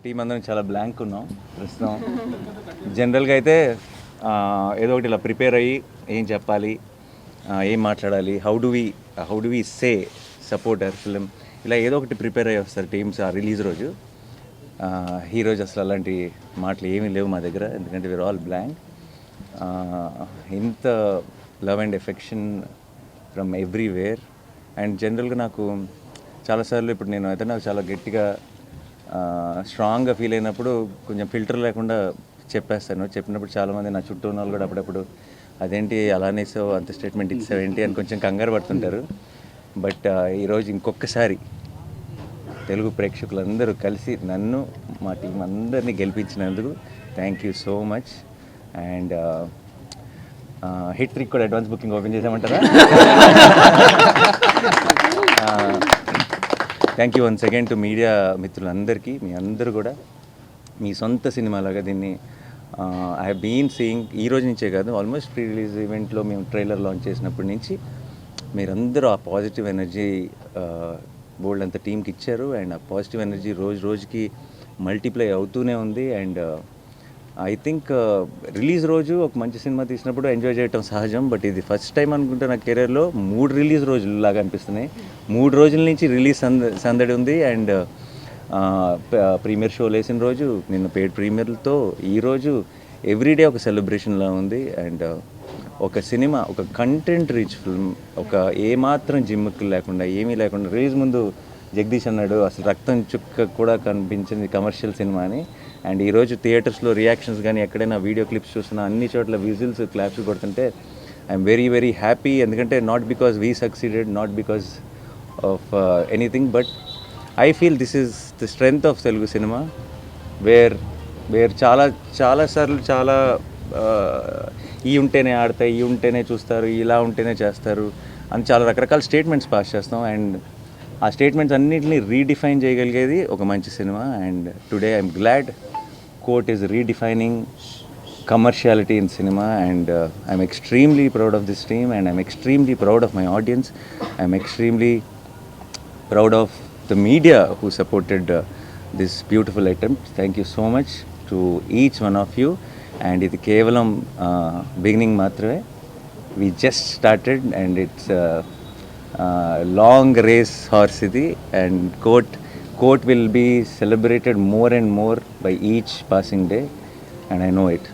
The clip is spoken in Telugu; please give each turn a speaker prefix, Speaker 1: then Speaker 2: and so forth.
Speaker 1: టీం అందరం చాలా బ్లాంక్ ఉన్నాం ప్రస్తుతం. జనరల్గా అయితే ఏదో ఒకటి ఇలా ప్రిపేర్ అయ్యి ఏం చెప్పాలి, ఏం మాట్లాడాలి, how do we say supporter film, ఇలా ఏదో ఒకటి ప్రిపేర్ అయ్యి వస్తారు టీమ్స్ ఆ రిలీజ్ రోజు. ఈరోజు అసలు అలాంటి మాటలు ఏమీ లేవు మా దగ్గర, ఎందుకంటే వీఆర్ ఆల్ బ్లాంక్. ఇంత love and affection from everywhere. And జనరల్గా నాకు చాలాసార్లు ఇప్పుడు నేను అయితే నాకు చాలా గట్టిగా స్ట్రాంగ్గా ఫీల్ అయినప్పుడు కొంచెం ఫిల్టర్ లేకుండా చెప్పేస్తాను. చెప్పినప్పుడు చాలామంది నా చుట్టూ ఉన్న వాళ్ళు కూడా అప్పుడప్పుడు అదేంటి అలానే సో అంత స్టేట్మెంట్ ఇచ్చావేంటి అని కొంచెం కంగారు పడుతుంటారు. బట్ ఈరోజు ఇంకొకసారి తెలుగు ప్రేక్షకులందరూ కలిసి నన్ను మా టీం అందరినీ గెలిపించినందుకు thank you so much. And hat trick కూడా అడ్వాన్స్ బుకింగ్ ఓపెన్ చేసామంటారా? Thank you once again to media మిత్రులందరికీ. మీ అందరూ కూడా మీ సొంత సినిమాలాగా దీన్ని ఐ హ్యావ్ బీన్ సీయింగ్ ఈ రోజు నుంచే కాదు, ఆల్మోస్ట్ ప్రీ రిలీజ్ ఈవెంట్లో మేము ట్రైలర్ లాంచ్ చేసినప్పటి నుంచి మీరందరూ ఆ పాజిటివ్ ఎనర్జీ బోల్డ్ అంత టీంకి ఇచ్చారు. అండ్ ఆ పాజిటివ్ ఎనర్జీ రోజు రోజుకి మల్టిప్లై అవుతూనే ఉంది. అండ్ ఐ థింక్ రిలీజ్ రోజు ఒక మంచి సినిమా తీసినప్పుడు ఎంజాయ్ చేయటం సహజం, బట్ ఇది ఫస్ట్ టైం అనుకుంటే నా కెరీర్లో 3 రిలీజ్ రోజులు లాగా అనిపిస్తున్నాయి. 3 రోజుల నుంచి రిలీజ్ సందడి ఉంది. అండ్ ప్రీమియర్ షోలు వేసిన రోజు, నిన్న పెయిడ్ ప్రీమియర్లతో ఈరోజు ఎవ్రీడే ఒక సెలబ్రేషన్లా ఉంది. అండ్ ఒక సినిమా, ఒక కంటెంట్ రిచ్ ఫిల్మ్, ఒక ఏమాత్రం జిమ్ముకు లేకుండా ఏమీ లేకుండా రిలీజ్ ముందు జగదీష్ అన్నాడు అసలు రక్తం చుక్క కూడా కనిపించింది కమర్షియల్ సినిమా అని. అండ్ ఈరోజు థియేటర్స్లో రియాక్షన్స్ కానీ ఎక్కడైనా వీడియో క్లిప్స్ చూస్తున్నా అన్ని చోట్ల విజిల్స్ క్లాప్స్ కొడుతుంటే ఐఎమ్ వెరీ వెరీ హ్యాపీ. ఎందుకంటే not because we succeeded, not because of anything, but I feel this is the strength of Telugu cinema where చాలాసార్లు చాలా ఈ ఉంటేనే ఆడతాయి, ఈ ఉంటేనే చూస్తారు, ఇలా ఉంటేనే చేస్తారు అని చాలా రకరకాల స్టేట్మెంట్స్ పాస్ చేస్తాం. అండ్ ఆ స్టేట్మెంట్స్ అన్నింటినీ రీడిఫైన్ చేయగలిగేది ఒక మంచి cinema. And today I'm glad court is redefining commerciality in cinema. And I'm extremely proud of this team, and I'm extremely proud of my audience. I'm extremely proud of the media who supported this beautiful attempt. Thank you so much to each one of you. And ఇది కేవలం బిగినింగ్ మాత్రమే. We just started and it's long race horse ఇది. And court will be celebrated more and more by each passing day, and I know it.